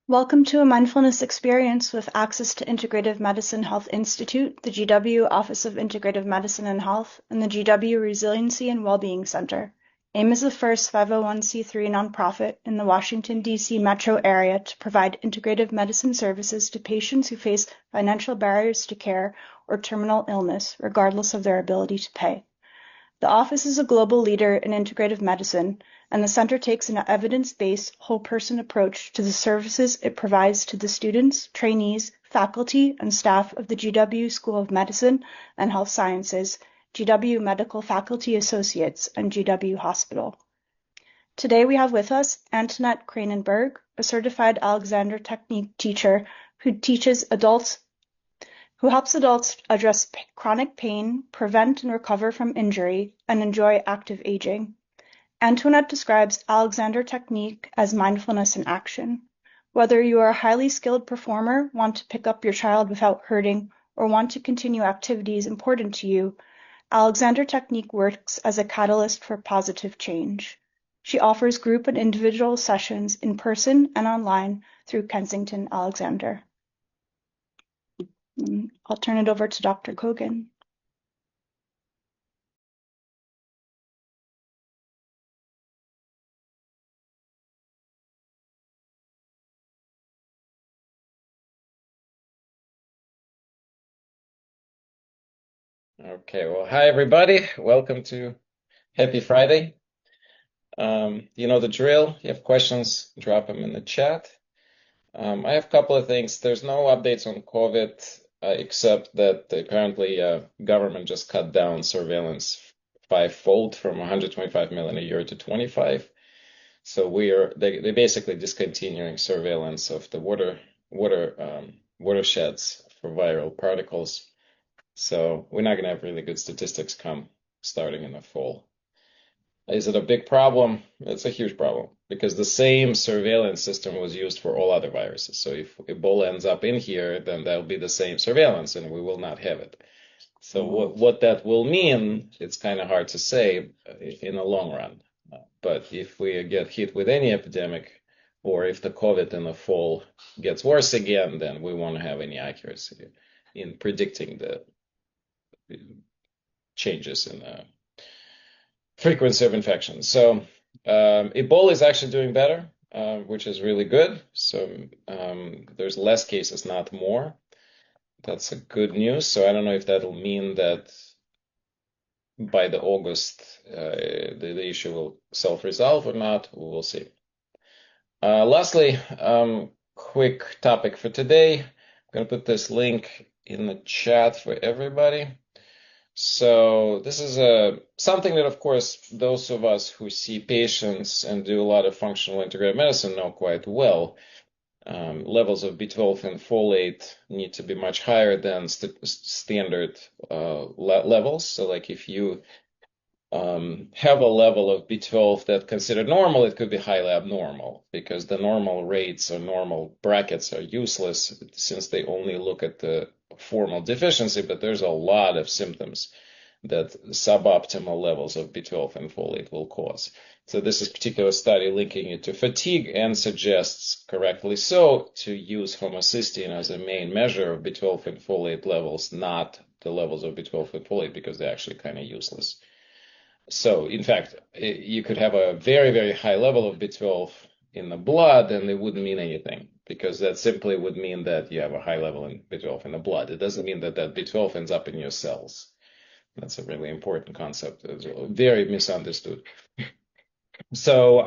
Welcome to a mindfulness experience with access to Integrative Medicine Health Institute, the GW Office of Integrative Medicine and Health, and the GW Resiliency and Wellbeing Center. AIM is the first 501c3 nonprofit in the Washington, D.C. metro area to provide integrative medicine services to patients who face financial barriers to care or terminal illness, regardless of their ability to pay. The office is a global leader in integrative medicine, and the center takes an evidence-based, whole-person approach to the services it provides to the students, trainees, faculty, and staff of the GW School of Medicine and Health Sciences, GW Medical Faculty Associates, and GW Hospital. Today we have with us Antoinette Kranenburg, a certified Alexander Technique teacher who helps adults address chronic pain, prevent and recover from injury, and enjoy active aging. Antoinette describes Alexander Technique as mindfulness in action. Whether you are a highly skilled performer, want to pick up your child without hurting, or want to continue activities important to you, Alexander Technique works as a catalyst for positive change. She offers group and individual sessions in person and online through Kensington Alexander. I'll turn it over to Dr. Kogan. Okay, well, hi everybody. Welcome to Happy Friday. You know the drill. If you have questions, drop them in the chat. I have a couple of things. There's no updates on COVID, except that apparently government just cut down surveillance fivefold from 125 million a year to 25. So they basically discontinuing surveillance of the watersheds for viral particles. So we're not going to have really good statistics come starting in the fall. Is it a big problem? It's a huge problem because the same surveillance system was used for all other viruses. So if Ebola ends up in here, then that'll be the same surveillance and we will not have it. So what that will mean, it's kind of hard to say in the long run. But if we get hit with any epidemic, or if the COVID in the fall gets worse again, then we won't have any accuracy in predicting the changes in the frequency of infection. So Ebola is actually doing better, which is really good. So there's less cases, not more. That's a good news. So I don't know if that'll mean that by the August the issue will self-resolve or not. We will see. Lastly, quick topic for today. I'm going to put this link in the chat for everybody. So this is something that, of course, those of us who see patients and do a lot of functional integrative medicine know quite well. Levels of B12 and folate need to be much higher than standard levels. So like if you have a level of B12 that's considered normal, it could be highly abnormal because the normal rates or normal brackets are useless since they only look at the formal deficiency, but there's a lot of symptoms that suboptimal levels of B12 and folate will cause. So this is a particular study linking it to fatigue and suggests, correctly so, to use homocysteine as a main measure of B12 and folate levels, not the levels of B12 and folate because they're actually kind of useless. So, in fact, you could have a very, very high level of B12 in the blood and it wouldn't mean anything because that simply would mean that you have a high level in B12 in the blood. It doesn't mean that that B12 ends up in your cells. That's a really important concept. It's very misunderstood. So,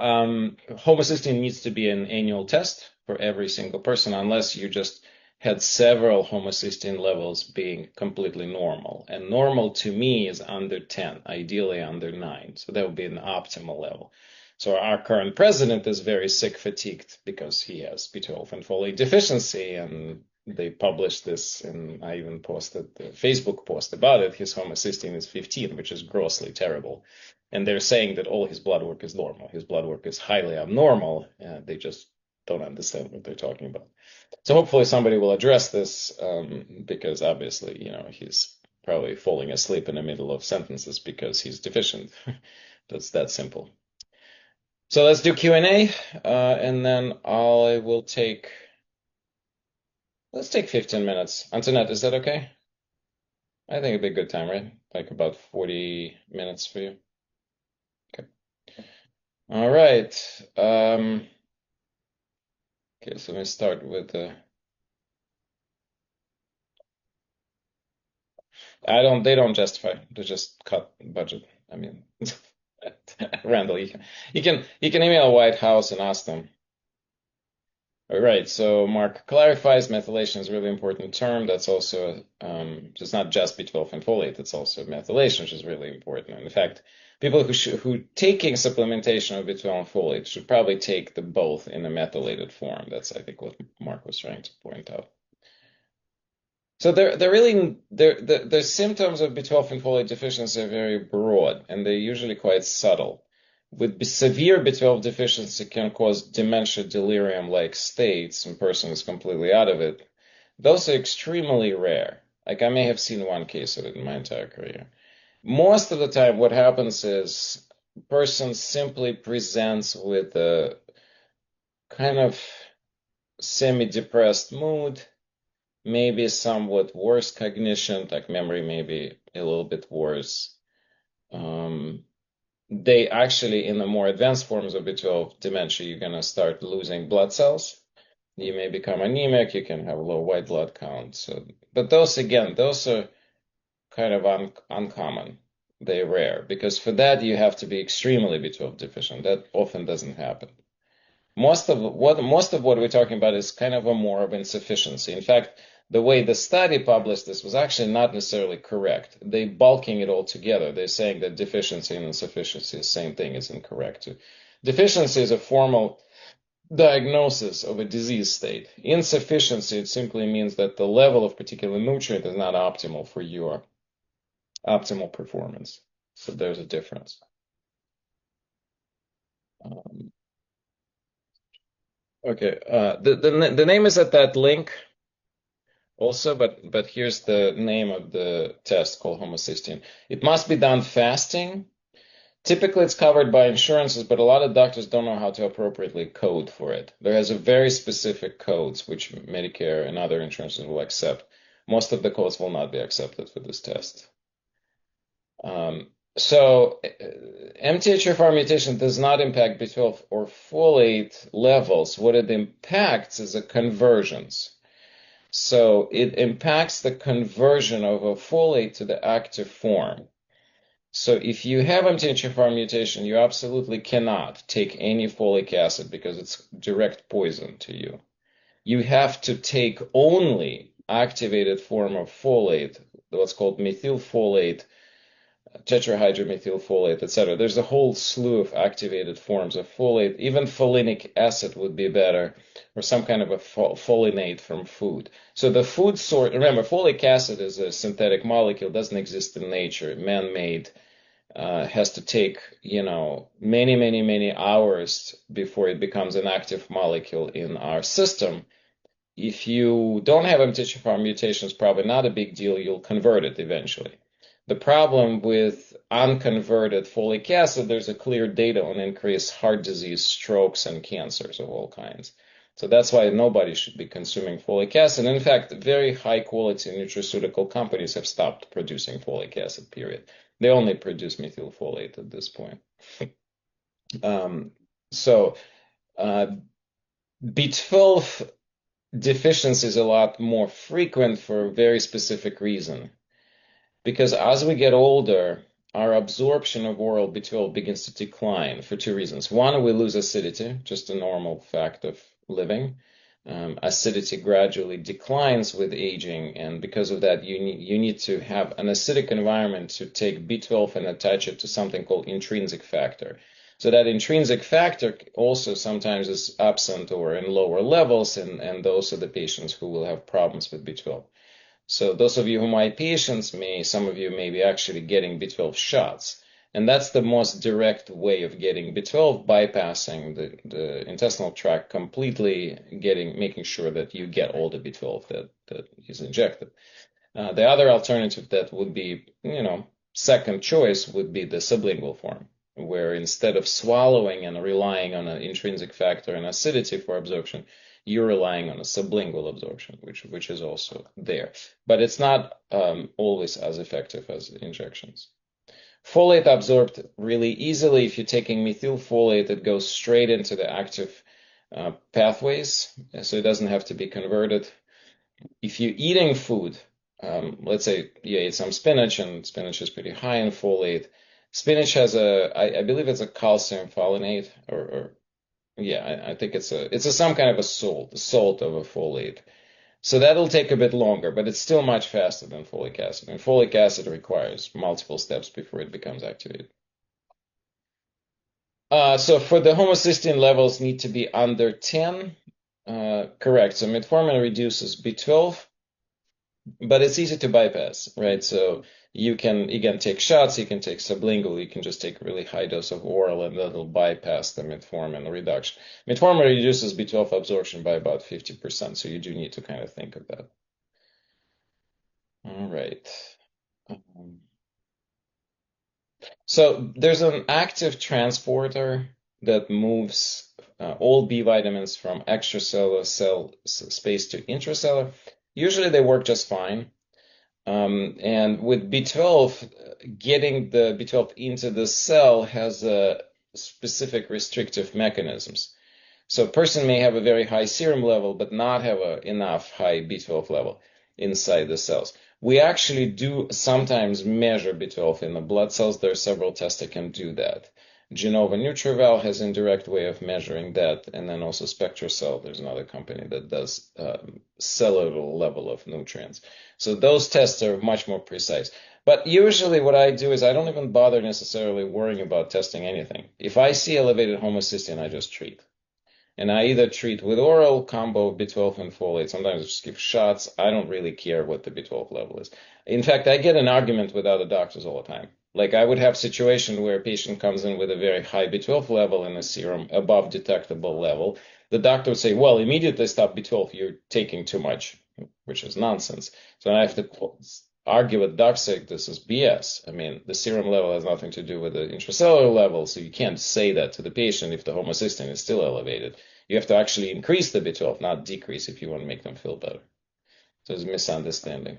homocysteine needs to be an annual test for every single person unless you just had several homocysteine levels being completely normal. And normal to me is under 10, ideally under 9. So that would be an optimal level. So our current president is very sick, fatigued because he has B12 and folate deficiency. And they published this, and I even posted a Facebook post about it. His homocysteine is 15, which is grossly terrible. And they're saying that all his blood work is normal. His blood work is highly abnormal. And they just don't understand what they're talking about. So hopefully somebody will address this because obviously, you know, he's probably falling asleep in the middle of sentences because he's deficient. That's that simple. So let's do Q&A, and then I will take Let's take 15 minutes. Antoinette, is that okay? I think it'd be a good time, right? Like about 40 minutes for you. Okay. All right. Okay, so let me start with the. They don't justify. They just cut budget. I mean, Randall, you can email White House and ask them. All right, so Mark clarifies methylation is a really important term. That's also, it's not just B12 and folate, it's also methylation, which is really important. And in fact, people who taking supplementation of B12 and folate should probably take the both in a methylated form. That's, I think, what Mark was trying to point out. So the symptoms of B12 and folate deficiency are very broad, and they're usually quite subtle. With severe B12 deficiency can cause dementia, delirium-like states, and person is completely out of it. Those are extremely rare. Like I may have seen one case of it in my entire career. Most of the time, what happens is person simply presents with a kind of semi-depressed mood, maybe somewhat worse cognition, like memory may be a little bit worse. They actually, in the more advanced forms of B12 dementia, you're going to start losing blood cells. You may become anemic. You can have low white blood count. But those, again, those are kind of uncommon. They're rare because for that you have to be extremely B12 deficient. That often doesn't happen. Most of what we're talking about is kind of a more of insufficiency. In fact, the way the study published this was actually not necessarily correct. They bulking it all together. They're saying that deficiency and insufficiency is the same thing is incorrect. Deficiency is a formal diagnosis of a disease state. Insufficiency, it simply means that the level of particular nutrient is not optimal for your optimal performance. So there's a difference. Okay, the name is at that link also, but here's the name of the test called homocysteine. It must be done fasting. Typically, it's covered by insurances, but a lot of doctors don't know how to appropriately code for it. There has a very specific codes which Medicare and other insurances will accept. Most of the codes will not be accepted for this test. So MTHFR mutation does not impact B12 or folate levels. What it impacts is a conversions. So it impacts the conversion of a folate to the active form. So if you have MTHFR mutation, you absolutely cannot take any folic acid because it's direct poison to you. You have to take only activated form of folate, what's called methylfolate, tetrahydromethylfolate, etc. There's a whole slew of activated forms of folate. Even folinic acid would be better, or some kind of a folinate from food. So the food source, remember, folic acid is a synthetic molecule, doesn't exist in nature, man-made, has to take, many, many, many hours before it becomes an active molecule in our system. If you don't have MTHFR mutations, probably not a big deal. You'll convert it eventually. The problem with unconverted folic acid, there's a clear data on increased heart disease, strokes, and cancers of all kinds. So that's why nobody should be consuming folic acid. In fact, very high quality nutraceutical companies have stopped producing folic acid, period. They only produce methylfolate at this point. B12 deficiency is a lot more frequent for a very specific reason. Because as we get older, our absorption of oral B12 begins to decline for two reasons. One, we lose acidity, just a normal fact of living. Acidity gradually declines with aging, and because of that, you need to have an acidic environment to take B12 and attach it to something called intrinsic factor. So that intrinsic factor also sometimes is absent or in lower levels, and those are the patients who will have problems with B12. So those of you who might be patients, some of you may be actually getting B12 shots. And that's the most direct way of getting B12, bypassing the intestinal tract completely, making sure that you get all the B12 that is injected. The other alternative that would be, second choice would be the sublingual form, where instead of swallowing and relying on an intrinsic factor and acidity for absorption, you're relying on a sublingual absorption, which is also there. But it's not always as effective as injections. Folate absorbed really easily. If you're taking methylfolate, it goes straight into the active pathways, so it doesn't have to be converted. If you're eating food, let's say you ate some spinach, and spinach is pretty high in folate. Spinach has I believe it's a calcium folate, or yeah, I think it's some kind of a salt, the salt of a folate. So that'll take a bit longer, but it's still much faster than folic acid. And folic acid requires multiple steps before it becomes activated. So for the homocysteine levels need to be under 10. Correct. So metformin reduces B12, but it's easy to bypass, right? So you can take shots, you can take sublingual, you can just take a really high dose of oral, and that'll bypass the metformin reduction. Metformin reduces B12 absorption by about 50%, so you do need to kind of think of that. All right. So there's an active transporter that moves all B vitamins from extracellular cell space to intracellular. Usually they work just fine. And with B12, getting the B12 into the cell has specific restrictive mechanisms. So a person may have a very high serum level, but not have enough high B12 level inside the cells. We actually do sometimes measure B12 in the blood cells. There are several tests that can do that. Genova Nutraval has an indirect way of measuring that, and then also SpectraCell. There's another company that does cellular level of nutrients. So those tests are much more precise. But usually what I do is I don't even bother necessarily worrying about testing anything. If I see elevated homocysteine, I just treat. And I either treat with oral combo B12 and folate. Sometimes I just give shots. I don't really care what the B12 level is. In fact, I get an argument with other doctors all the time. Like I would have situation where a patient comes in with a very high B12 level in the serum above detectable level. The doctor would say, well, immediately stop B12. You're taking too much, which is nonsense. So I have to argue with docs say this is BS. I mean, the serum level has nothing to do with the intracellular level, so you can't say that to the patient if the homocysteine is still elevated. You have to actually increase the B12, not decrease, if you want to make them feel better. So it's a misunderstanding.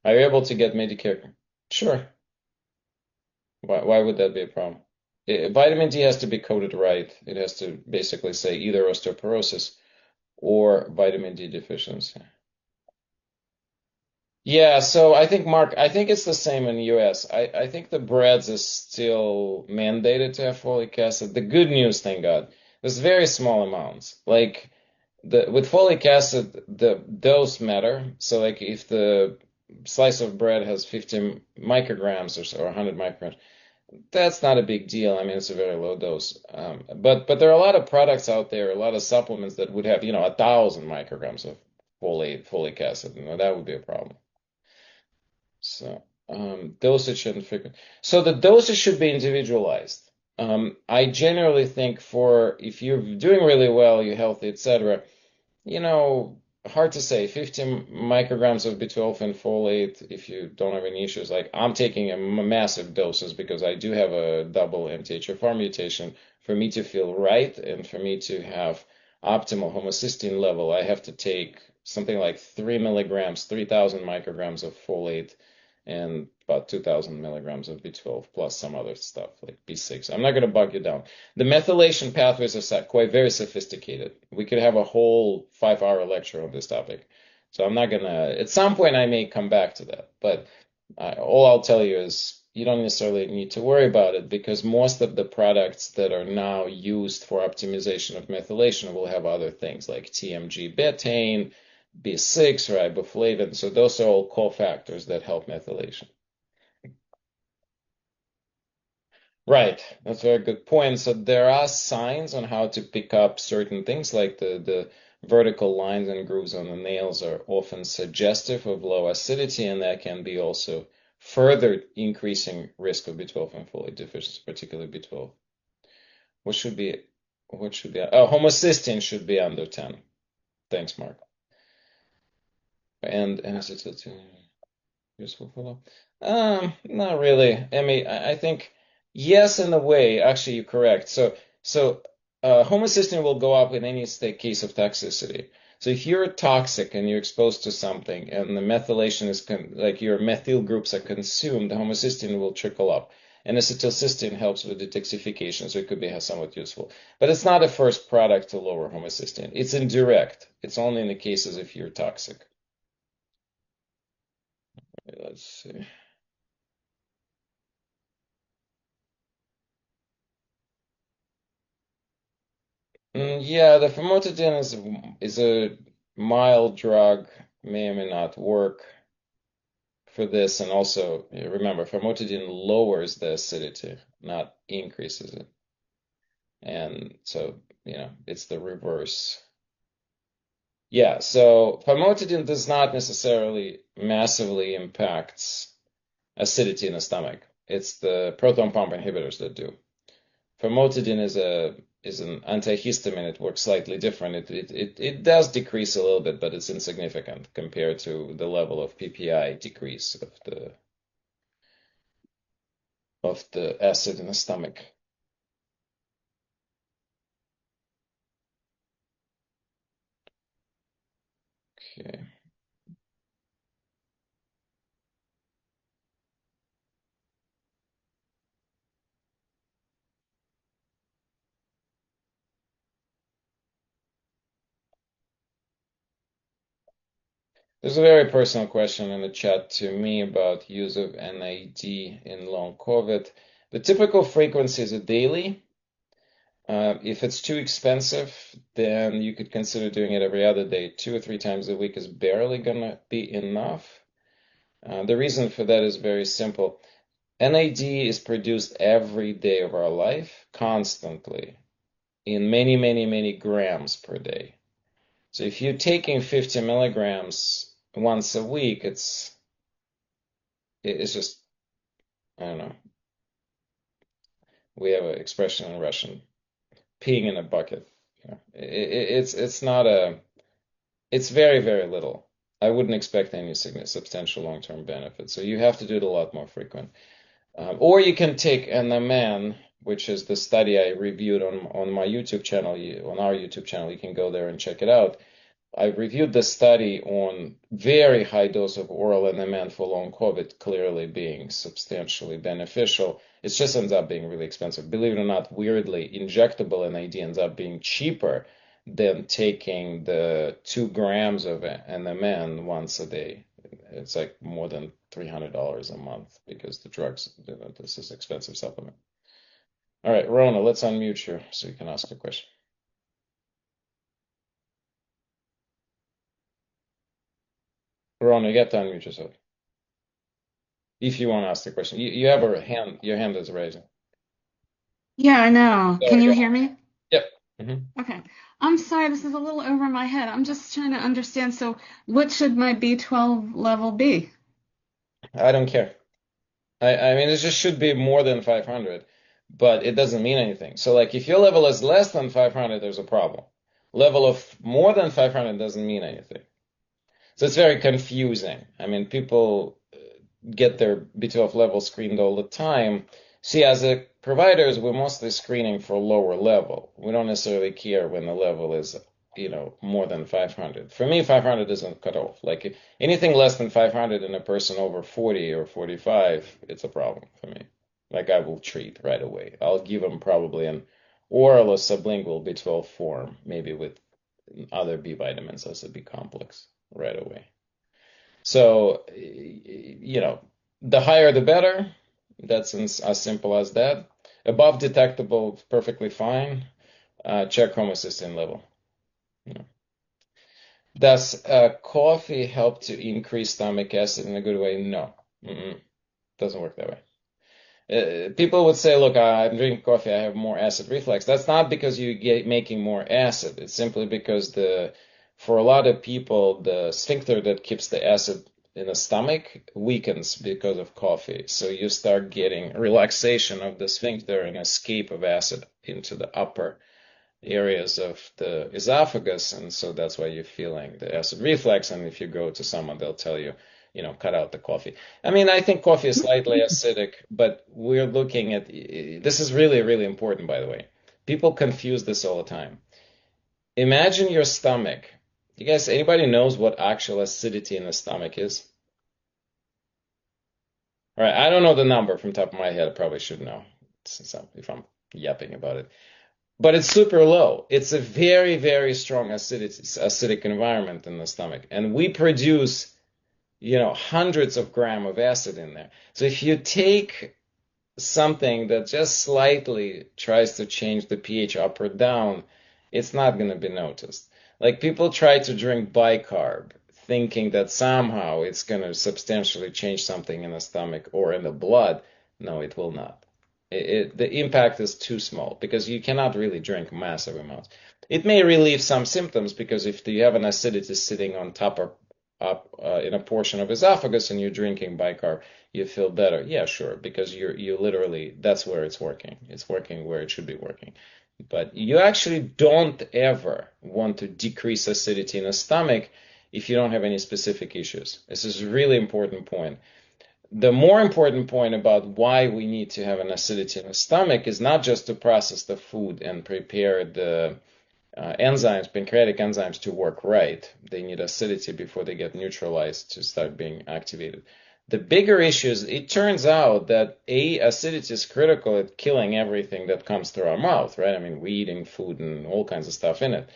Are you able to get Medicare? Sure. Why would that be a problem? Vitamin D has to be coded right. It has to basically say either osteoporosis or vitamin D deficiency. Yeah, so I think, Mark, I think it's the same in the US. I think the breads is still mandated to have folic acid. The good news, thank God, there's very small amounts. Like with folic acid, the dose matter. So like if the slice of bread has 50 micrograms or 100 micrograms, that's not a big deal. I mean, it's a very low dose. But there are a lot of products out there, a lot of supplements that would have, 1,000 micrograms of folic acid. That would be a problem. So, dosage and frequency. So the dosage should be individualized. I generally think for if you're doing really well, you're healthy, etc., you know, hard to say. 50 micrograms of B12 and folate if you don't have any issues. Like I'm taking a massive doses because I do have a double MTHFR mutation. For me to feel right and for me to have optimal homocysteine level, I have to take something like 3 milligrams, 3,000 micrograms of folate and about 2,000 milligrams of B12 plus some other stuff like B6. I'm not going to bug you down. The methylation pathways are quite very sophisticated. We could have a whole 5-hour lecture on this topic. So I'm not going to, at some point I may come back to that. But all I'll tell you is you don't necessarily need to worry about it because most of the products that are now used for optimization of methylation will have other things like TMG betaine, B6, riboflavin. So those are all cofactors that help methylation. Right, that's a very good point. So there are signs on how to pick up certain things, like the vertical lines and grooves on the nails are often suggestive of low acidity, and that can be also further increasing risk of B12 and folate deficiency, particularly B12. What should be, homocysteine should be under 10. Thanks, Mark. And acetylcholine. Useful for that? Not really. I mean, I think yes, in a way. Actually, you're correct. So homocysteine will go up in any case of toxicity. So if you're toxic and you're exposed to something and the methylation is like your methyl groups are consumed, the homocysteine will trickle up. And acetylcysteine helps with detoxification, so it could be somewhat useful. But it's not a first product to lower homocysteine. It's indirect. It's only in the cases if you're toxic. Let's see. Yeah, the famotidine is a mild drug, may or may not work for this. And also, remember, famotidine lowers the acidity, not increases it. And so, it's the reverse. Yeah, so famotidine does not necessarily massively impacts acidity in the stomach. It's the proton pump inhibitors that do. Famotidine is an antihistamine. It works slightly different. It does decrease a little bit, but it's insignificant compared to the level of PPI decrease of the acid in the stomach. Okay. There's a very personal question in the chat to me about use of NAD in long COVID. The typical frequency is a daily. If it's too expensive, then you could consider doing it every other day. 2 or 3 times a week is barely gonna be enough. The reason for that is very simple. NAD is produced every day of our life, constantly, in many, many, many grams per day. So if you're taking 50 milligrams once a week, it's just, I don't know. We have an expression in Russian, peeing in a bucket. It's not it's very, very little. I wouldn't expect any substantial long-term benefit. So you have to do it a lot more frequent. Or you can take NMN, which is the study I reviewed on my YouTube channel, on our YouTube channel. You can go there and check it out. I reviewed the study on very high dose of oral NMN for long COVID clearly being substantially beneficial. It just ends up being really expensive. Believe it or not, weirdly, injectable NAD ends up being cheaper than taking the 2 grams of NMN once a day. It's like more than $300 a month because the drugs, this is expensive supplement. All right, Rona, let's unmute you so you can ask a question. Rona, you got to unmute yourself. If you want to ask the question. You have a hand, your hand is raising. Yeah, I know. There Can we you go. hear me? Yep. Hmm. Okay. I'm sorry, this is a little over my head. I'm just trying to understand. So, what should my B12 level be? I don't care. I mean, it just should be more than 500, but it doesn't mean anything. So, like, if your level is less than 500, there's a problem. Level of more than 500 doesn't mean anything. So it's very confusing. I mean, people get their B12 level screened all the time. See, as a providers, we're mostly screening for lower level. We don't necessarily care when the level is, more than 500. For me, 500 isn't cut off. Like anything less than 500 in a person over 40 or 45, it's a problem for me. Like I will treat right away. I'll give them probably an oral or sublingual B12 form, maybe with other B vitamins as a B complex right away. So, the higher the better. That's as simple as that. Above detectable, perfectly fine. Check homocysteine level. Does coffee help to increase stomach acid in a good way? No. Doesn't work that way. People would say, look, I'm drinking coffee, I have more acid reflux. That's not because you get making more acid. It's simply because for a lot of people, the sphincter that keeps the acid in the stomach weakens because of coffee. So you start getting relaxation of the sphincter and escape of acid into the upper areas of the esophagus. And so that's why you're feeling the acid reflux. And if you go to someone, they'll tell you, cut out the coffee. I mean, I think coffee is slightly acidic, but we're looking at this is really, really important, by the way. People confuse this all the time. Imagine your stomach. You guys, anybody knows what actual acidity in the stomach is? All right, I don't know the number from the top of my head. I probably should know if I'm yapping about it. But it's super low. It's a very, very strong acidic environment in the stomach. And we produce, hundreds of grams of acid in there. So if you take something that just slightly tries to change the pH up or down, it's not going to be noticed. Like people try to drink bicarb, thinking that somehow it's going to substantially change something in the stomach or in the blood. No, it will not. The impact is too small because you cannot really drink massive amounts. It may relieve some symptoms because if you have an acidity sitting on top or up in a portion of esophagus and you're drinking bicarb, you feel better. Yeah, sure, because you literally, that's where it's working. It's working where it should be working. But you actually don't ever want to decrease acidity in the stomach if you don't have any specific issues. This is a really important point. The more important point about why we need to have an acidity in the stomach is not just to process the food and prepare the enzymes, pancreatic enzymes, to work right. They need acidity before they get neutralized to start being activated. The bigger issue is it turns out that acidity is critical at killing everything that comes through our mouth, right? I mean, we're eating food and all kinds of stuff in it.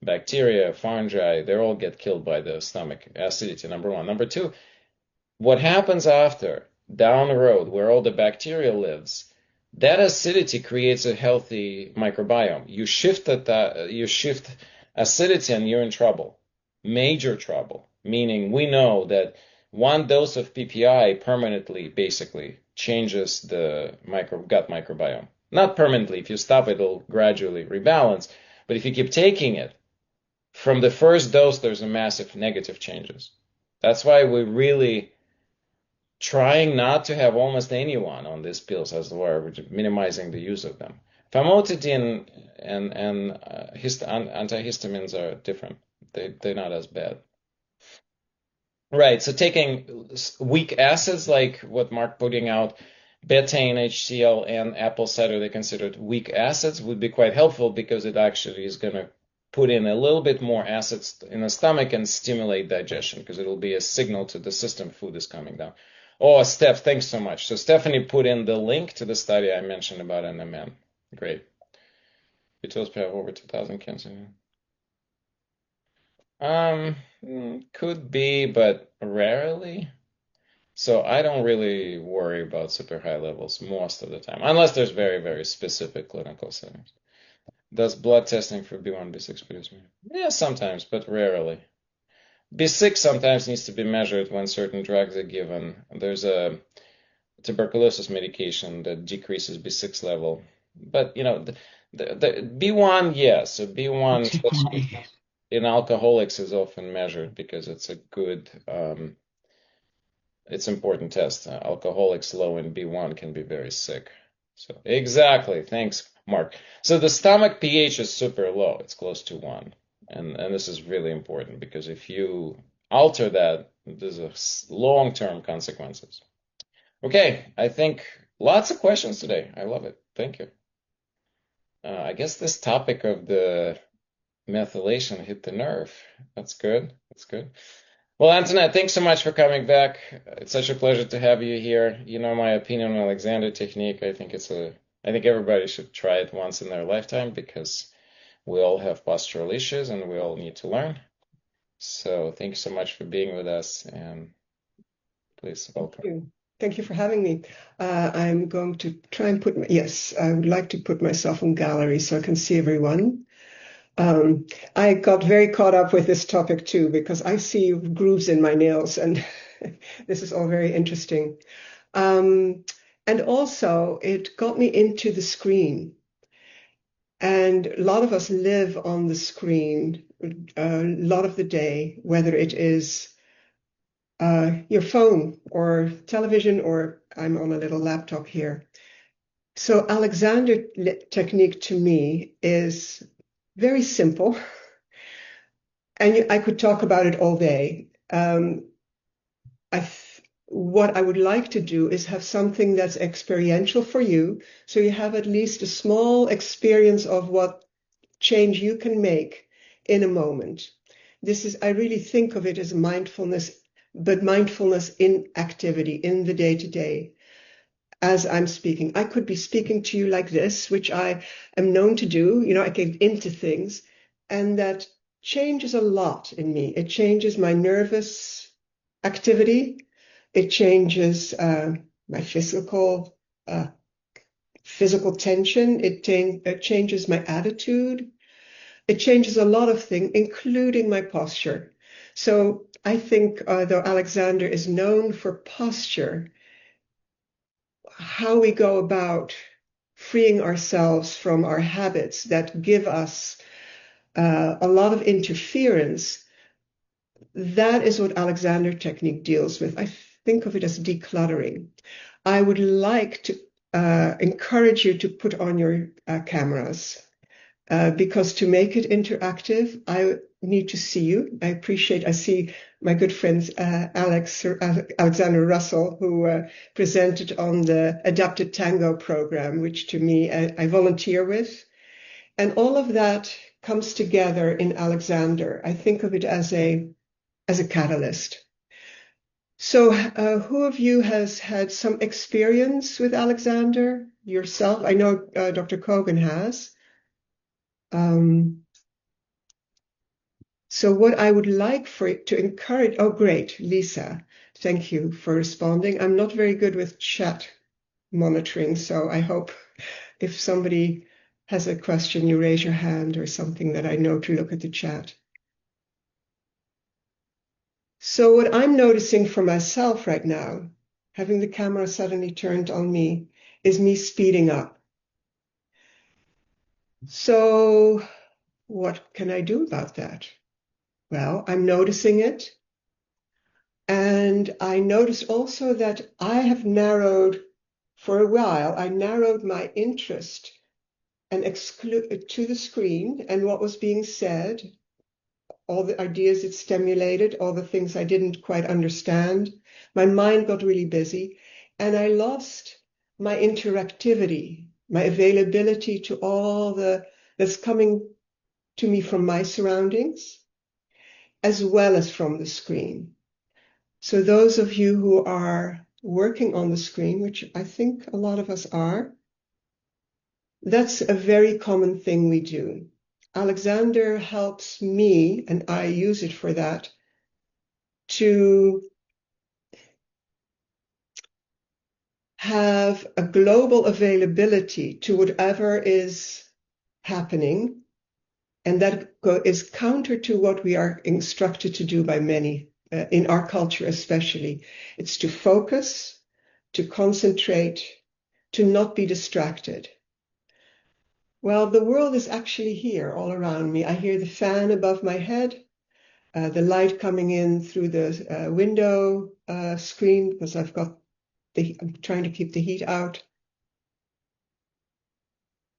Bacteria, fungi, they all get killed by the stomach. Acidity, number one. Number two, what happens after, down the road, where all the bacteria lives, that acidity creates a healthy microbiome. You shift acidity and you're in trouble. Major trouble. Meaning we know that one dose of PPI permanently, basically, changes the gut microbiome. Not permanently. If you stop it, it'll gradually rebalance. But if you keep taking it, from the first dose, there's a massive negative changes. That's why we're really trying not to have almost anyone on these pills, as we're minimizing the use of them. Famotidine and antihistamines are different. They're not as bad. Right, so taking weak acids like what Mark putting out, betaine, HCl, and apple cider, they considered weak acids, would be quite helpful because it actually is going to put in a little bit more acids in the stomach and stimulate digestion because it'll be a signal to the system food is coming down. Oh, Steph, thanks so much. So Stephanie put in the link to the study I mentioned about NMN. Great. Beetles have over 2,000 cancer. Could be, but rarely. So I don't really worry about super high levels most of the time, unless there's very, very specific clinical settings. Does blood testing for B1, B6 produce me? Yeah, sometimes, but rarely. B6 sometimes needs to be measured when certain drugs are given. There's a tuberculosis medication that decreases B6 level. But, the B1, yes. So B1 in alcoholics is often measured because it's a good, it's important test. Alcoholics low in B1 can be very sick. So exactly. Thanks, Mark. So the stomach pH is super low. It's close to 1. And this is really important because if you alter that, there's a long-term consequences. Okay, I think lots of questions today. I love it. Thank you. I guess this topic of the methylation hit the nerve. That's good. That's good. Well, Antoinette, thanks so much for coming back. It's such a pleasure to have you here. You know my opinion on Alexander technique. I think everybody should try it once in their lifetime because we all have postural issues and we all need to learn. So thank you so much for being with us and please welcome. Thank you for having me. I'm going to try and I would like to put myself in gallery so I can see everyone. I got very caught up with this topic too because I see grooves in my nails and this is all very interesting. And also it got me into the screen. And a lot of us live on the screen a lot of the day, whether it is your phone or television, or I'm on a little laptop here. So Alexander technique to me is very simple. And I could talk about it all day. what I would like to do is have something that's experiential for you, so you have at least a small experience of what change you can make in a moment. I really think of it as mindfulness, but mindfulness in activity, in the day-to-day. As I'm speaking, I could be speaking to you like this, which I am known to do. I get into things, and that changes a lot in me. It changes my nervous activity. It changes my physical tension. It changes my attitude. It changes a lot of things, including my posture. So I think, though Alexander is known for posture, how we go about freeing ourselves from our habits that give us a lot of interference, that is what Alexander technique deals with. I think of it as decluttering. I would like to encourage you to put on your cameras, because to make it interactive, I need to see you. I see my good friends Alexander Russell, who presented on the Adapted Tango program, which to me I volunteer with. And all of that comes together in Alexander. I think of it as a catalyst. So who of you has had some experience with Alexander yourself? I know Dr. Kogan has. So what I would like for it to encourage, oh, great, Lisa, thank you for responding. I'm not very good with chat monitoring, so I hope if somebody has a question, you raise your hand or something that I know to look at the chat. So what I'm noticing for myself right now, having the camera suddenly turned on me, is me speeding up. So what can I do about that? Well, I'm noticing it. And I notice also that I have for a while, I narrowed my interest and to the screen and what was being said, all the ideas it stimulated, all the things I didn't quite understand. My mind got really busy, and I lost my interactivity, my availability to all that's coming to me from my surroundings, as well as from the screen. So those of you who are working on the screen, which I think a lot of us are, that's a very common thing we do. Alexander helps me, and I use it for that, to have a global availability to whatever is happening, and that is counter to what we are instructed to do by many, in our culture especially. It's to focus, to concentrate, to not be distracted. Well, the world is actually here all around me. I hear the fan above my head, the light coming in through the window screen, because I'm trying to keep the heat out.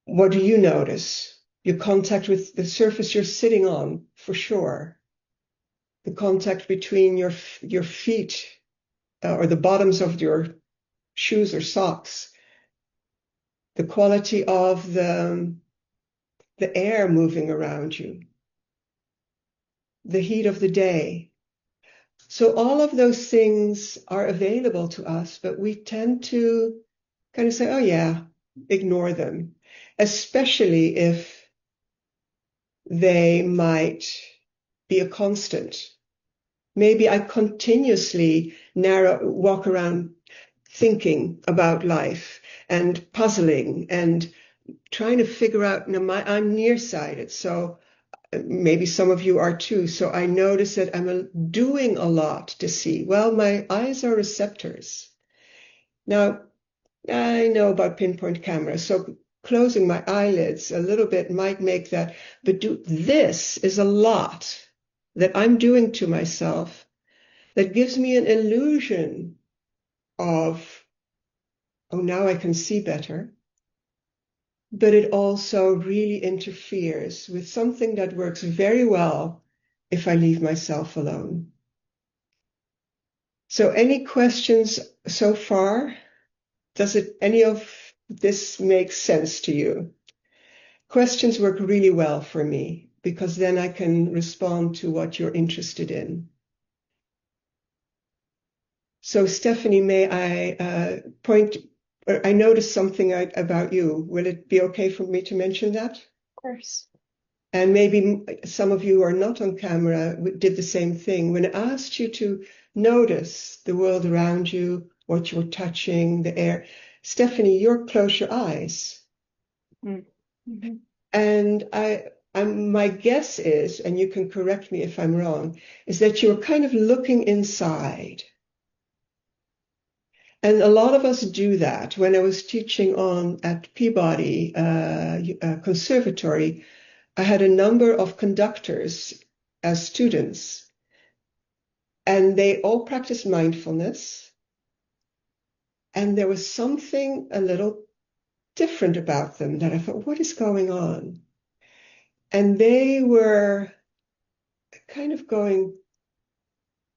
What do you notice? Your contact with the surface you're sitting on, for sure. The contact between your feet or the bottoms of your shoes or socks. The quality of the air moving around you. The heat of the day. So all of those things are available to us, but we tend to kind of say, oh yeah, ignore them, especially if they might be a constant. Maybe I continuously walk around thinking about life and puzzling and trying to figure out, I'm nearsighted, so maybe some of you are too. So I notice that I'm doing a lot to see. Well, my eyes are receptors. Now, I know about pinpoint cameras, so closing my eyelids a little bit might make that, but this is a lot that I'm doing to myself that gives me an illusion of, oh, now I can see better. But it also really interferes with something that works very well if I leave myself alone. So any questions so far? Does any of this make sense to you? Questions work really well for me because then I can respond to what you're interested in. So Stephanie, may I I noticed something about you. Will it be okay for me to mention that? Of course. And maybe some of you who are not on camera did the same thing. When I asked you to notice the world around you, what you're touching, the air, Stephanie, you close your eyes. Mm-hmm. And my guess is, and you can correct me if I'm wrong, is that you're kind of looking inside. And a lot of us do that. When I was teaching at Peabody Conservatory, I had a number of conductors as students, and they all practiced mindfulness. And there was something a little different about them that I thought, what is going on? And they were kind of going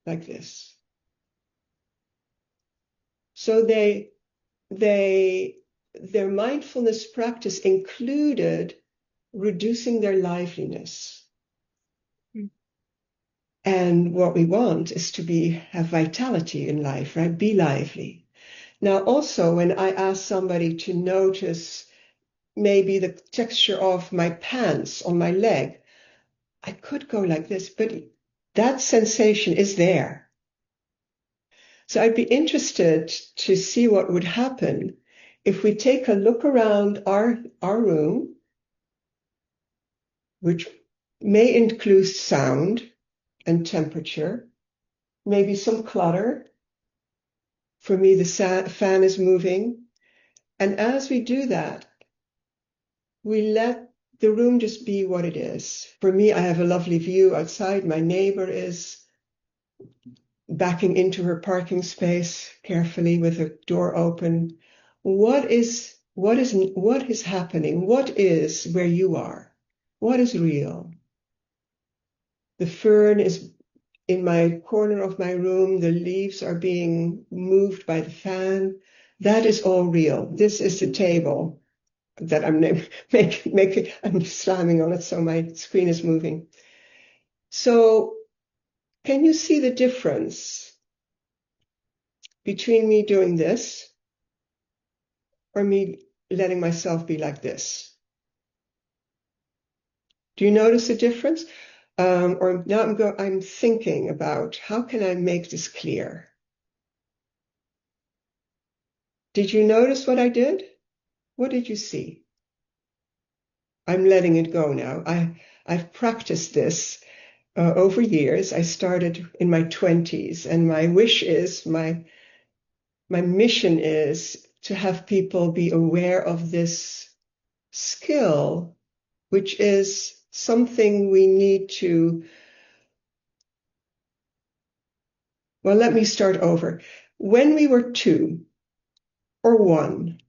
like this. So their mindfulness practice included reducing their liveliness. And what we want is to have vitality in life, right? Be lively. Now, also, when I ask somebody to notice maybe the texture of my pants on my leg, I could go like this, but that sensation is there. So I'd be interested to see what would happen if we take a look around our room, which may include sound and temperature, maybe some clutter. For me, the fan is moving. And as we do that, we let the room just be what it is. For me, I have a lovely view outside. My neighbor is backing into her parking space carefully with the door open. What is happening? What is where you are? What is real? The fern is in my corner of my room. The leaves are being moved by the fan. That is all real. This is the table that I'm making. I'm slamming on it, so my screen is moving. So, can you see the difference between me doing this or me letting myself be like this? Do you notice the difference? Or now I'm thinking about how can I make this clear? Did you notice what I did? What did you see? I'm letting it go now. I've practiced this over years. I started in my 20s, and my mission is to have people be aware of this skill, which is something we need to. Well, let me start over. When we were 2 or 1,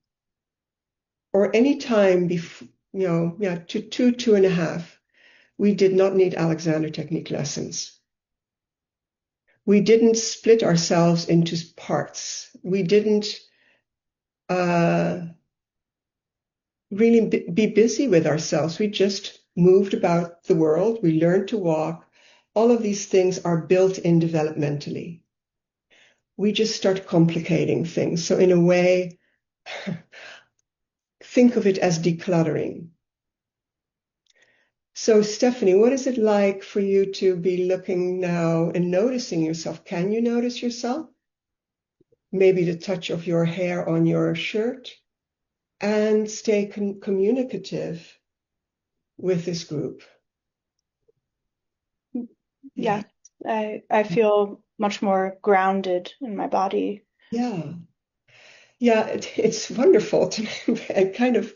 or any time before, to 2.5, we did not need Alexander technique lessons. We didn't split ourselves into parts. We didn't really be busy with ourselves. We just moved about the world. We learned to walk. All of these things are built in developmentally. We just start complicating things. So in a way, think of it as decluttering. So Stephanie, what is it like for you to be looking now and noticing yourself? Can you notice yourself? Maybe the touch of your hair on your shirt, and stay communicative with this group. Yeah, I feel much more grounded in my body. Yeah. It's wonderful to and kind of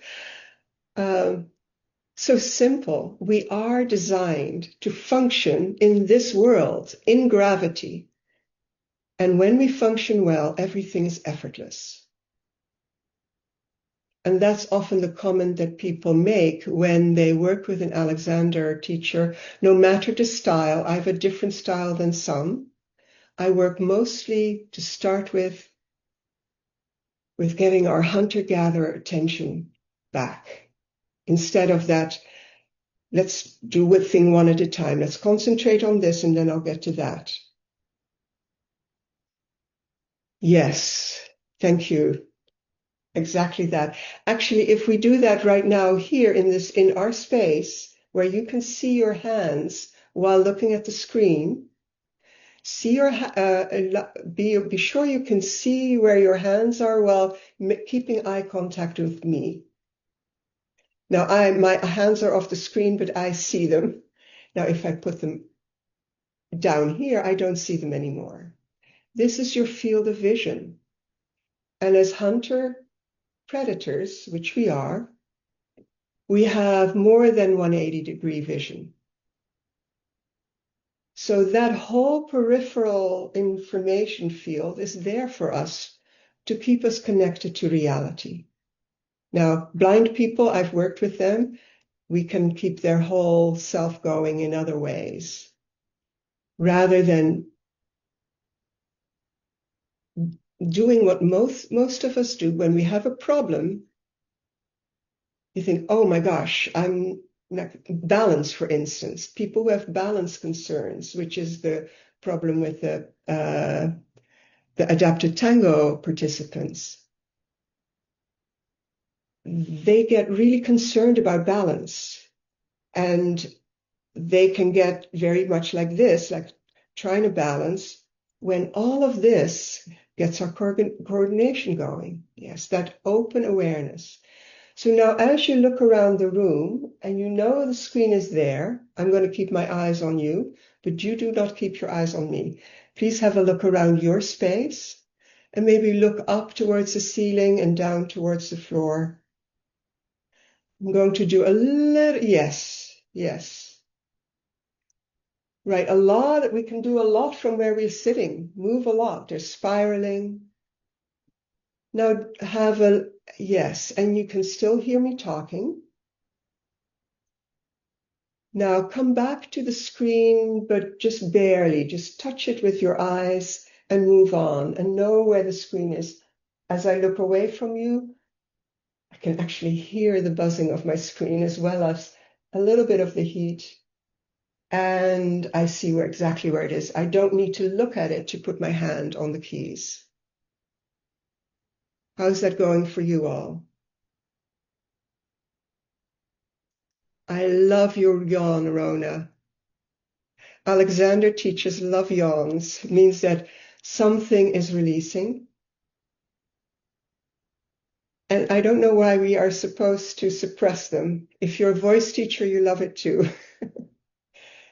so simple. We are designed to function in this world, in gravity. And when we function well, everything is effortless. And that's often the comment that people make when they work with an Alexander teacher. No matter the style, I have a different style than some. I work mostly to start with getting our hunter-gatherer attention back. Instead of that, let's do one thing one at a time. Let's concentrate on this and then I'll get to that. Yes, thank you. Exactly that. Actually, if we do that right now here in our space, where you can see your hands while looking at the screen, see be sure you can see where your hands are while keeping eye contact with me. Now, my hands are off the screen, but I see them. Now, if I put them down here, I don't see them anymore. This is your field of vision. And as hunter predators, which we are, we have more than 180-degree vision. So that whole peripheral information field is there for us to keep us connected to reality. Now, blind people, I've worked with them. We can keep their whole self going in other ways, rather than doing what most of us do when we have a problem. You think, oh my gosh, I'm not balance, for instance. People who have balance concerns, which is the problem with the adapted tango participants. They get really concerned about balance, and they can get very much like this, like trying to balance, when all of this gets our coordination going. Yes, that open awareness. So now as you look around the room and you know the screen is there, I'm going to keep my eyes on you, but you do not keep your eyes on me. Please have a look around your space and maybe look up towards the ceiling and down towards the floor. I'm going to do a little, yes. Right, we can do a lot from where we're sitting, move a lot. There's spiraling. Now yes, and you can still hear me talking. Now come back to the screen, but just barely, just touch it with your eyes and move on and know where the screen is. As I look away from you, I can actually hear the buzzing of my screen as well as a little bit of the heat. And I see exactly where it is. I don't need to look at it to put my hand on the keys. How's that going for you all? I love your yawn, Rona. Alexander teaches love yawns. It means that something is releasing. And I don't know why we are supposed to suppress them. If you're a voice teacher, you love it too.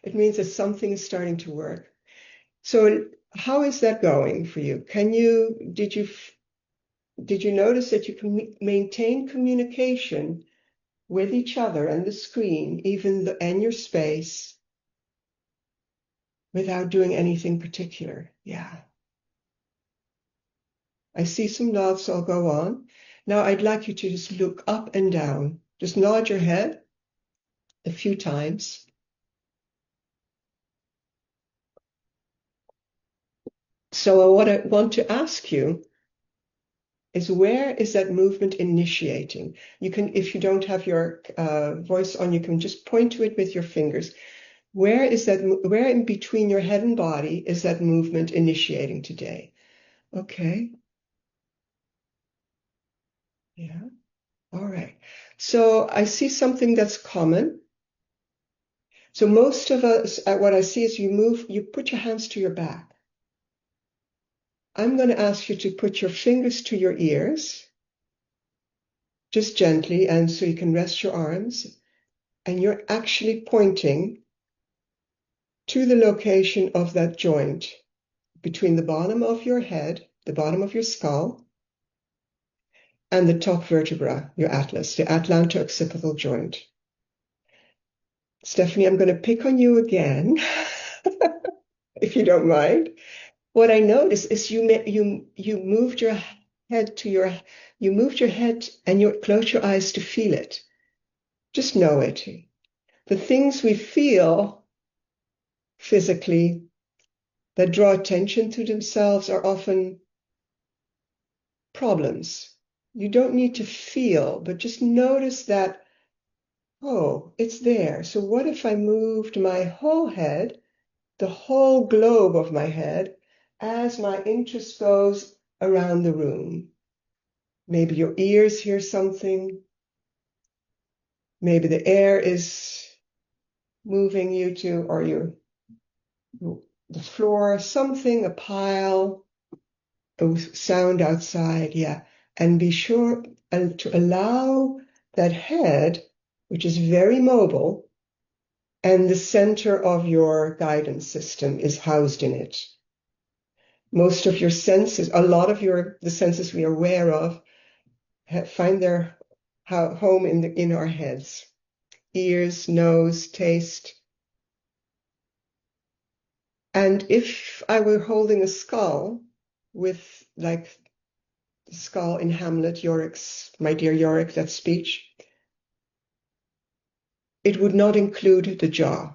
It means that something is starting to work. So how is that going for you? Did you notice that you can maintain communication with each other and the screen, and your space, without doing anything particular? Yeah. I see some nods, so I'll go on. Now I'd like you to just look up and down. Just nod your head a few times. So what I want to ask you is, where is that movement initiating? You can, if you don't have your voice on, you can just point to it with your fingers. Where in between your head and body is that movement initiating today? Okay. Yeah. All right. So I see something that's common. So most of us, what I see is you put your hands to your back. I'm going to ask you to put your fingers to your ears, just gently, and so you can rest your arms, and you're actually pointing to the location of that joint between the bottom of your head, the bottom of your skull, and the top vertebra, your atlas, the atlanto-occipital joint. Stephanie, I'm going to pick on you again, if you don't mind. What I noticed is you moved your head and you close your eyes to feel it. Just know it. The things we feel physically, that draw attention to themselves are often problems. You don't need to feel, but just notice that, oh, it's there. So what if I moved my whole head, the whole globe of my head, as my interest goes around the room? Maybe your ears hear something. Maybe the air is moving you to, or the floor, something, a pile, a sound outside, yeah. And be sure to allow that head, which is very mobile, and the center of your guidance system is housed in it. Most of your senses, a lot of the senses we are aware of, find their home in our heads. Ears, nose, taste. And if I were holding a skull with, like the skull in Hamlet, Yorick's, my dear Yorick, that speech, it would not include the jaw.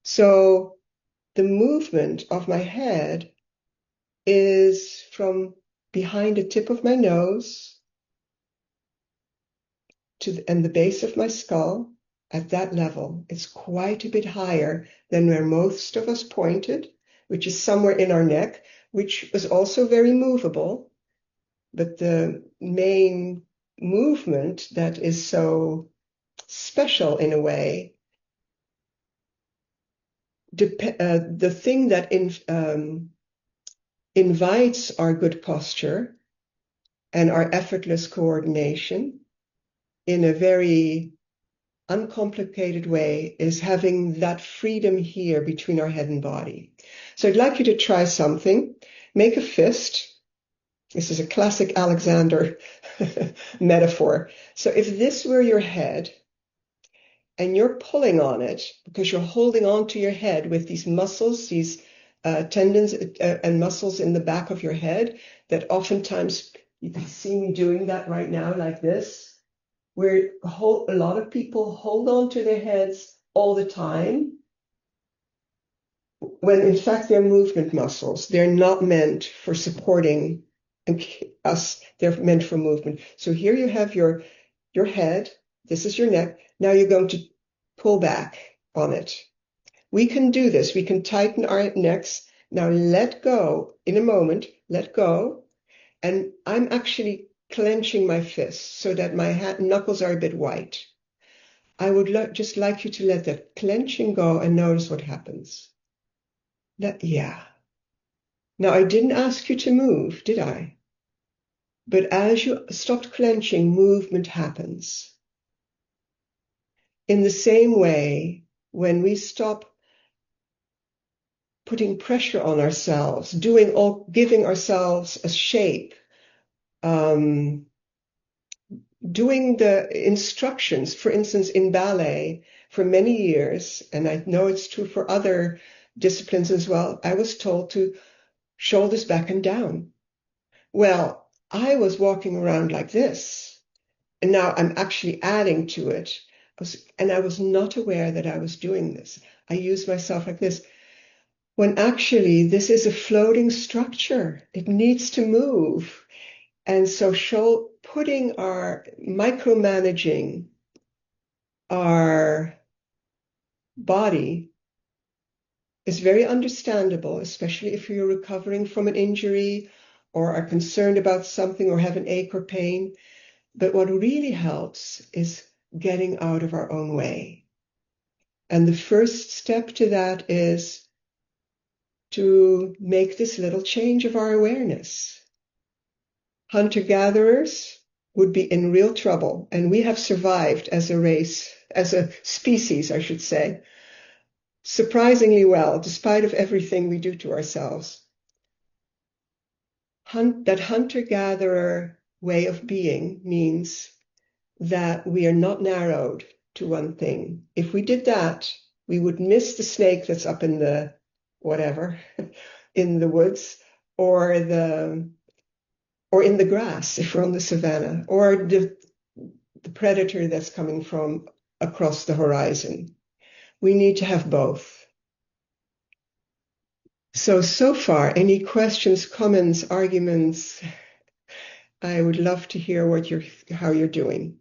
So the movement of my head is from behind the tip of my nose and the base of my skull. At that level, it's quite a bit higher than where most of us pointed, which is somewhere in our neck, which was also very movable. But the main movement that is so special in a way, the thing that invites our good posture and our effortless coordination in a very uncomplicated way is having that freedom here between our head and body. So I'd like you to try something. Make a fist. This is a classic Alexander metaphor. So if this were your head and you're pulling on it because you're holding on to your head with these muscles, these tendons and muscles in the back of your head that oftentimes you can see me doing that right now like this, where a lot of people hold on to their heads all the time, when in fact they're movement muscles. They're not meant for supporting us. They're meant for movement. So here you have your head. This is your neck. Now you're going to pull back on it. We can do this. We can tighten our necks. Now let go in a moment. Let go. And I'm actually clenching my fists so that my knuckles are a bit white. I would just like you to let that clenching go and notice what happens. Yeah. Now, I didn't ask you to move, did I? But as you stopped clenching, movement happens. In the same way, when we stop putting pressure on ourselves, giving ourselves a shape, doing the instructions, for instance, in ballet for many years, and I know it's true for other disciplines as well, I was told to shoulders back and down. Well, I was walking around like this, and now I'm actually adding to it. And I was not aware that I was doing this. I used myself like this, when actually this is a floating structure. It needs to move. And so micromanaging our body is very understandable, especially if you're recovering from an injury or are concerned about something or have an ache or pain. But what really helps is getting out of our own way. And the first step to that is to make this little change of our awareness. Hunter-gatherers would be in real trouble, and we have survived as a race, as a species, I should say, surprisingly well, despite of everything we do to ourselves. That hunter-gatherer way of being means that we are not narrowed to one thing. If we did that, we would miss the snake that's up in the whatever, in the woods, or in the grass if we're on the savannah, or the predator that's coming from across the horizon. We need to have both. So far, any questions, comments, arguments? I would love to hear how you're doing.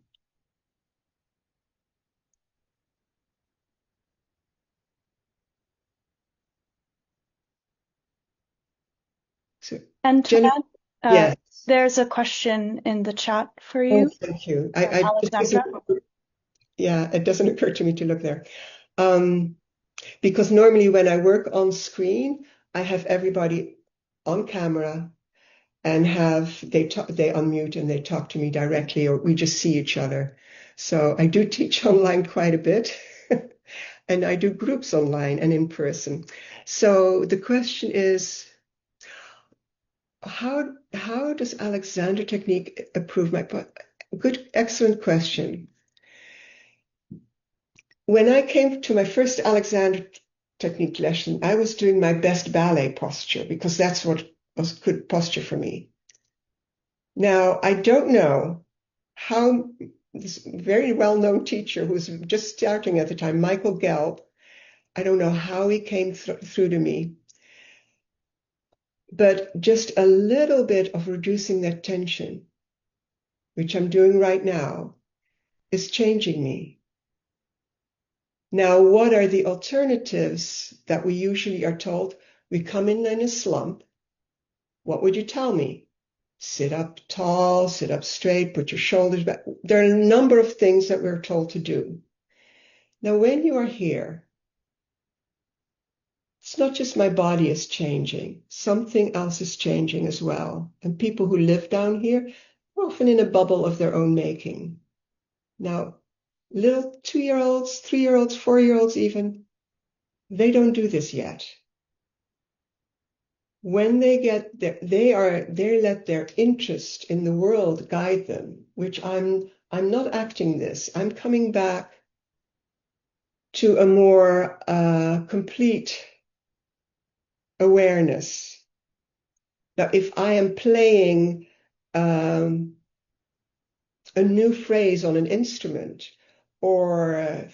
So, Antoinette, yes. there's a question in the chat for you. Oh, thank you. Alexandra. It doesn't occur to me to look there. Because normally when I work on screen, I have everybody on camera and they unmute and they talk to me directly, or we just see each other. So I do teach online quite a bit, and I do groups online and in person. So the question is, how does Alexander technique improve my good, excellent question. When I came to my first Alexander technique lesson, I was doing my best ballet posture because that's what was good posture for me. Now, I don't know how this very well-known teacher who was just starting at the time, Michael Gelb, I don't know how he came through to me, but just a little bit of reducing that tension, which I'm doing right now, is changing me. Now, what are the alternatives that we usually are told? We come in a slump. What would you tell me? Sit up tall, sit up straight, put your shoulders back. There are a number of things that we're told to do. Now, when you are here, it's not just my body is changing, something else is changing as well. And people who live down here are often in a bubble of their own making. Now, little 2-year-olds, 3-year-olds, 4-year-olds even, they don't do this yet. When they get there, they let their interest in the world guide them, which I'm not acting this. I'm coming back to a more complete awareness. Now, if I am playing a new phrase on an instrument or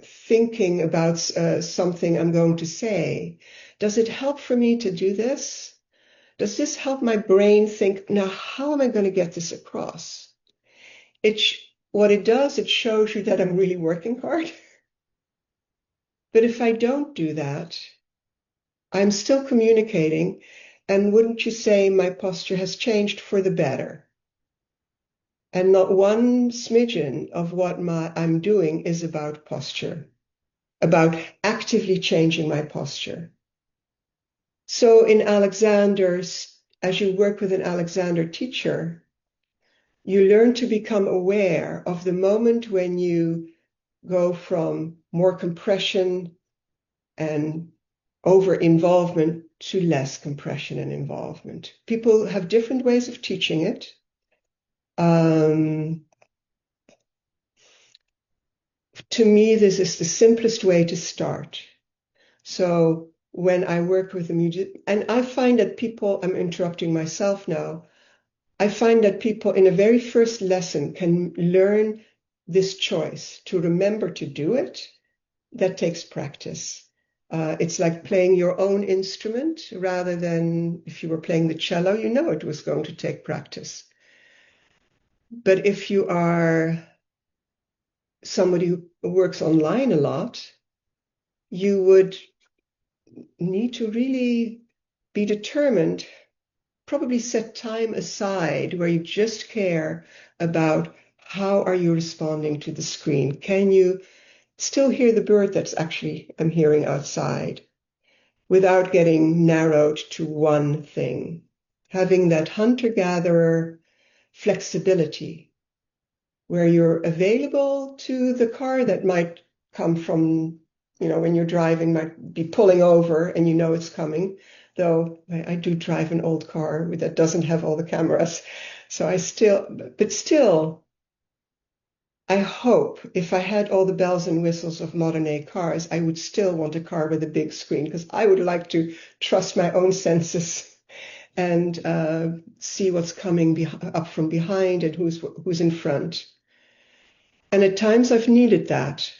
thinking about something I'm going to say, does it help for me to do this? Does this help my brain think, now, how am I going to get this across? What it does, it shows you that I'm really working hard. But if I don't do that, I'm still communicating. And wouldn't you say my posture has changed for the better? And not one smidgen of what I'm doing is about posture, about actively changing my posture. So in Alexander's, as you work with an Alexander teacher, you learn to become aware of the moment when you go from more compression and over-involvement to less compression and involvement. People have different ways of teaching it. To me, this is the simplest way to start. So when I work with the music, and I find that people, I'm interrupting myself now, I find that people in a very first lesson can learn this choice to remember to do it. That takes practice. It's like playing your own instrument rather than if you were playing the cello, you know it was going to take practice. But if you are somebody who works online a lot, you would need to really be determined, probably set time aside where you just care about how are you responding to the screen. Can you still hear the bird I'm hearing outside without getting narrowed to one thing? Having that hunter-gatherer flexibility where you're available to the car that might come from, when you're driving, might be pulling over and you know it's coming. Though I do drive an old car that doesn't have all the cameras. So but still, I hope if I had all the bells and whistles of modern-day cars, I would still want a car with a big screen because I would like to trust my own senses and see what's coming up from behind and who's in front. And at times I've needed that.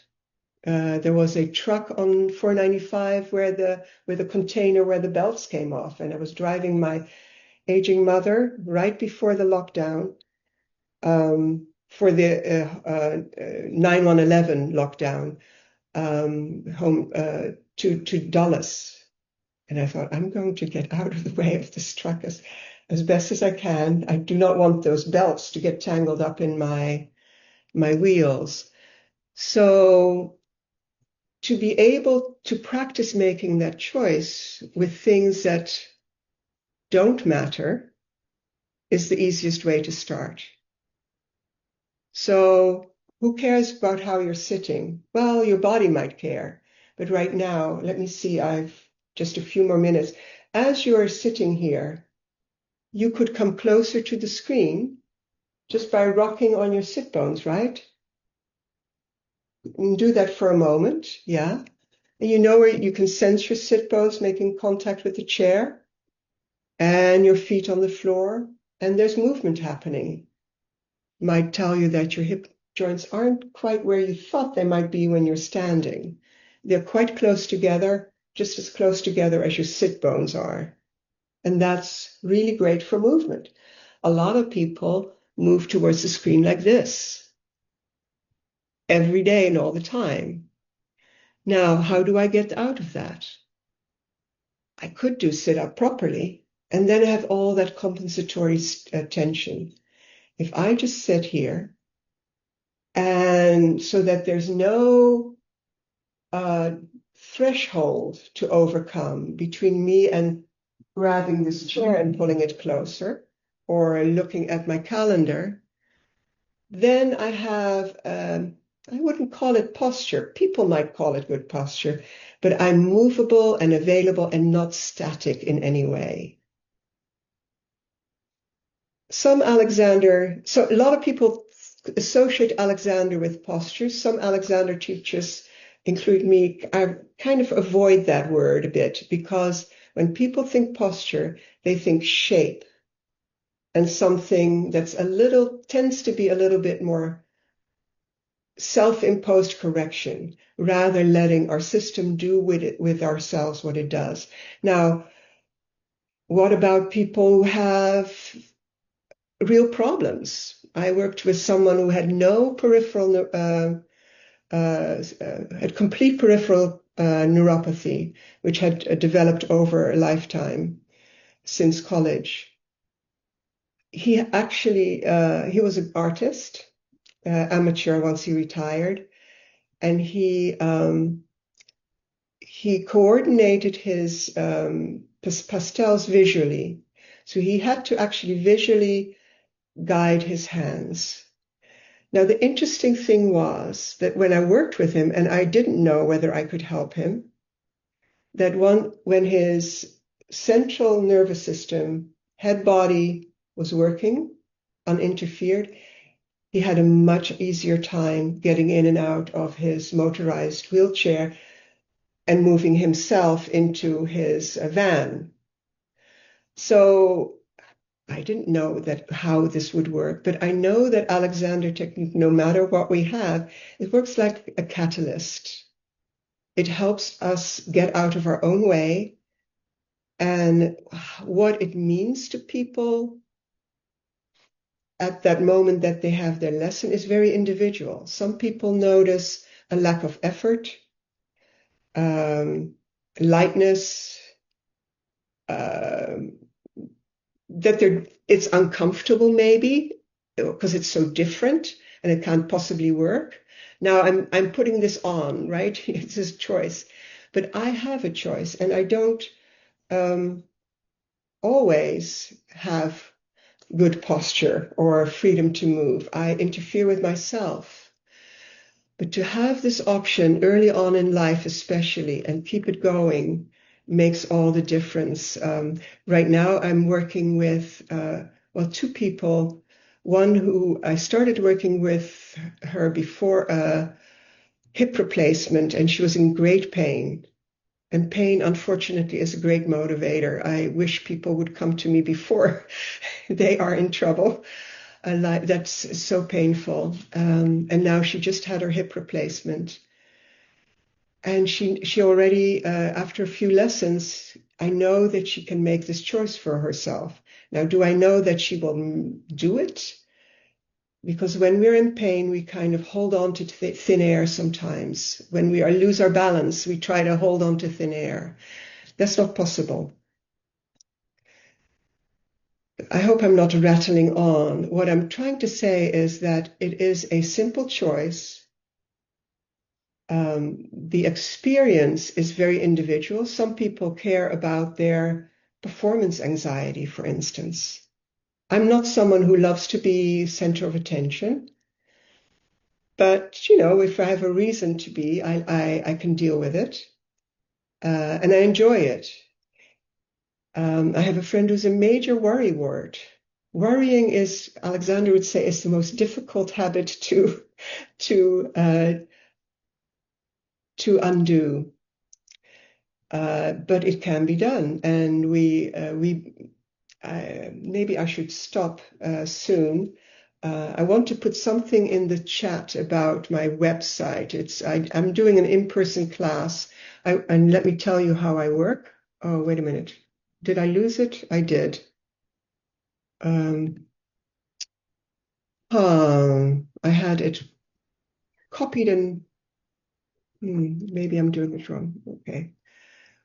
there was a truck on 495 where the container where the belts came off, and I was driving my aging mother right before the lockdown, for the 9/11 lockdown, home to Dulles. And I thought, I'm going to get out of the way of this truck as best as I can. I do not want those belts to get tangled up in my wheels. So to be able to practice making that choice with things that don't matter is the easiest way to start. So who cares about how you're sitting? Well, your body might care. But right now, let me see, I've just a few more minutes. As you're sitting here, you could come closer to the screen just by rocking on your sit bones, right? And do that for a moment, yeah. And you know where you can sense your sit bones making contact with the chair and your feet on the floor, and there's movement happening. Might tell you that your hip joints aren't quite where you thought they might be when you're standing. They're quite close together, just as close together as your sit bones are. And that's really great for movement. A lot of people move towards the screen like this every day and all the time. Now, how do I get out of that? I could do sit up properly and then have all that compensatory tension. If I just sit here, and so that there's no threshold to overcome between me and grabbing this chair and pulling it closer, or looking at my calendar, then I have, I wouldn't call it posture. People might call it good posture, but I'm movable and available and not static in any way. So a lot of people associate Alexander with posture. Some Alexander teachers, include me, I kind of avoid that word a bit, because when people think posture, they think shape and something that's tends to be a little bit more self-imposed correction, rather letting our system do with ourselves what it does. Now, what about people who have real problems? I worked with someone who had no peripheral, had complete peripheral neuropathy, which had developed over a lifetime since college. He actually, he was an artist, amateur once he retired, and he coordinated his pastels visually. So he had to actually visually guide his hands. Now, the interesting thing was that when I worked with him, and I didn't know whether I could help him, that when his central nervous system, head body, was working uninterfered, he had a much easier time getting in and out of his motorized wheelchair and moving himself into his van. So I didn't know how this would work, but I know that Alexander technique, no matter what we have, it works like a catalyst. It helps us get out of our own way, and what it means to people at that moment that they have their lesson is very individual. Some people notice a lack of effort, lightness, that it's uncomfortable maybe because it's so different and it can't possibly work. Now I'm putting this on, right? It's his choice, but I have a choice, and I don't always have good posture or freedom to move. I interfere with myself. But to have this option early on in life, especially, and keep it going, makes all the difference. Right now, I'm working with, two people. One who I started working with her before a hip replacement, and she was in great pain. And pain, unfortunately, is a great motivator. I wish people would come to me before they are in trouble. That's so painful. And now she just had her hip replacement. And she already, after a few lessons, I know that she can make this choice for herself. Now, do I know that she will do it? Because when we're in pain, we kind of hold on to thin air sometimes. When we lose our balance, we try to hold on to thin air. That's not possible. I hope I'm not rattling on. What I'm trying to say is that it is a simple choice. The experience is very individual. Some people care about their performance anxiety, for instance. I'm not someone who loves to be center of attention, but if I have a reason to be, I can deal with it, and I enjoy it. I have a friend who's a major worry ward. Worrying is, Alexander would say, is the most difficult habit to undo. But it can be done, and maybe I should stop soon. I want to put something in the chat about my website. I'm doing an in-person class, and let me tell you how I work. Oh, wait a minute. Did I lose it? I did. I had it copied and maybe I'm doing it wrong. Okay.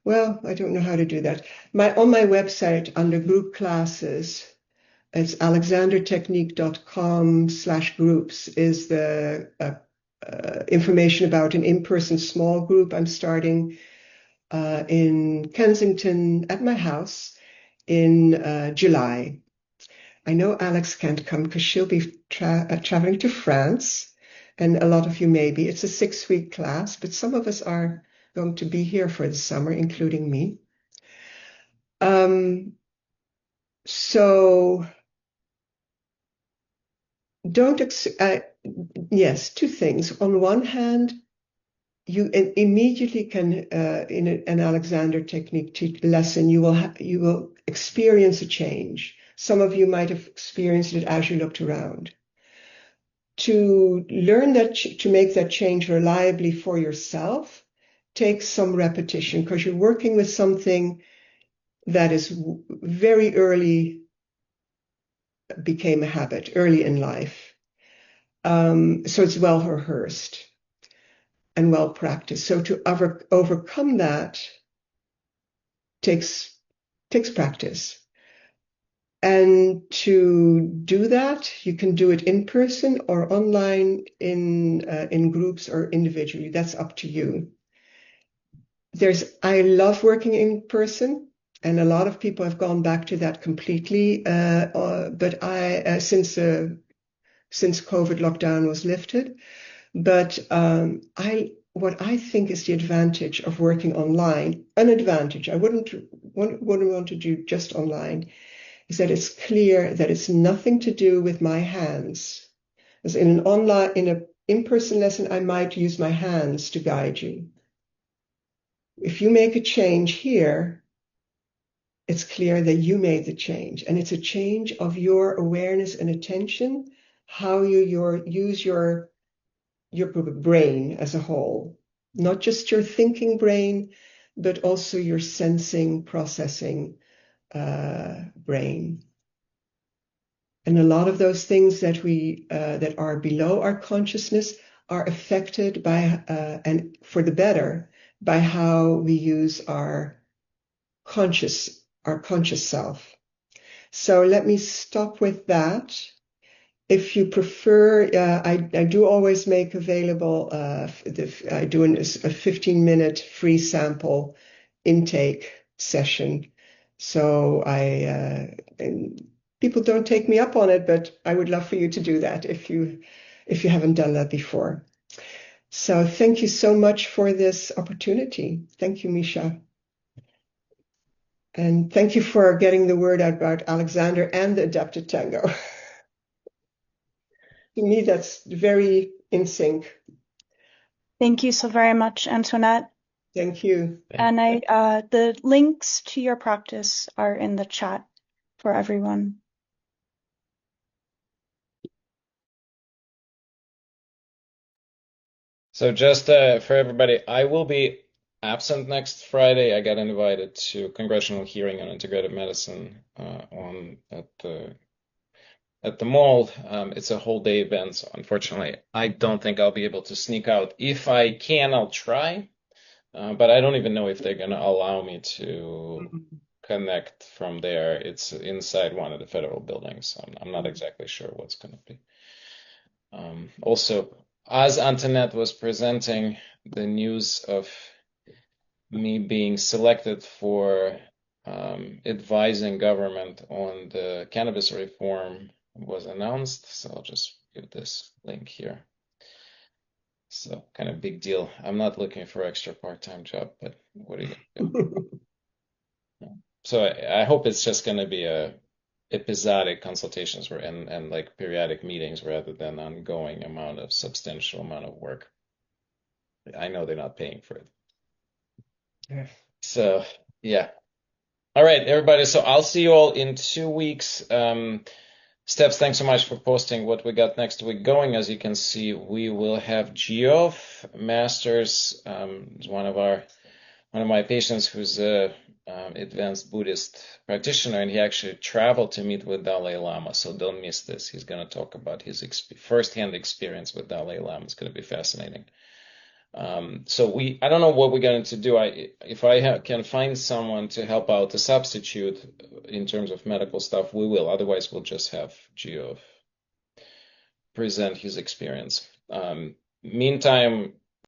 Well, I don't know how to do that. On my website under group classes, it's alexandertechnique.com/groups is the information about an in-person small group I'm starting in Kensington at my house in July. I know Alex can't come because she'll be traveling to France, and a lot of you may be. It's a 6-week class, but some of us are going to be here for the summer, including me. So yes, two things. On one hand, you immediately can, in an Alexander Technique lesson, you will experience a change. Some of you might have experienced it as you looked around. To learn to make that change reliably for yourself takes some repetition because you're working with something that is very early became a habit, early in life. So it's well rehearsed and well practiced. So to overcome that takes practice. And to do that, you can do it in person or online in groups or individually. That's up to you. I love working in person, and a lot of people have gone back to that completely. But since COVID lockdown was lifted, but what I think is the advantage of working online, an advantage, I wouldn't want to do just online, is that it's clear that it's nothing to do with my hands. As in an in-person lesson, I might use my hands to guide you. If you make a change here, it's clear that you made the change, and it's a change of your awareness and attention, how you use your brain as a whole, not just your thinking brain, but also your sensing, processing brain. And a lot of those things that are below our consciousness are affected by, and for the better, by how we use our conscious self. So let me stop with that. If you prefer, I do always make available, I do a 15-minute free sample intake session. So and people don't take me up on it, but I would love for you to do that if you haven't done that before. So thank you so much for this opportunity. Thank you, Misha. And thank you for getting the word out about Alexander and the adapted tango. To me, that's very in sync. Thank you so very much, Antoinette. Thank you. And the links to your practice are in the chat for everyone. So just for everybody, I will be absent next Friday. I got invited to congressional hearing on integrative medicine at the mall. It's a whole day event, so unfortunately, I don't think I'll be able to sneak out. If I can, I'll try, but I don't even know if they're gonna allow me to connect from there. It's inside one of the federal buildings, so I'm not exactly sure what's gonna be. Also, as Antoinette was presenting the news of me being selected for advising government on the cannabis reform was announced, so I'll just give this link here. So kind of big deal. I'm not looking for extra part-time job, but what are you gonna do? So I hope it's just gonna be a episodic consultations and like periodic meetings rather than ongoing substantial amount of work. I know they're not paying for it. Yeah. So yeah. All right, everybody. So I'll see you all in 2 weeks. Steps, thanks so much for posting what we got next week going. As you can see, we will have Geoff Masters, one of my patients who's a advanced Buddhist practitioner, and he actually traveled to meet with Dalai Lama. So don't miss this. He's going to talk about his firsthand experience with Dalai Lama. It's going to be fascinating. So I don't know what we're going to do. If I can find someone to help out to substitute in terms of medical stuff, we will. Otherwise, we'll just have Geoff present his experience. Meantime,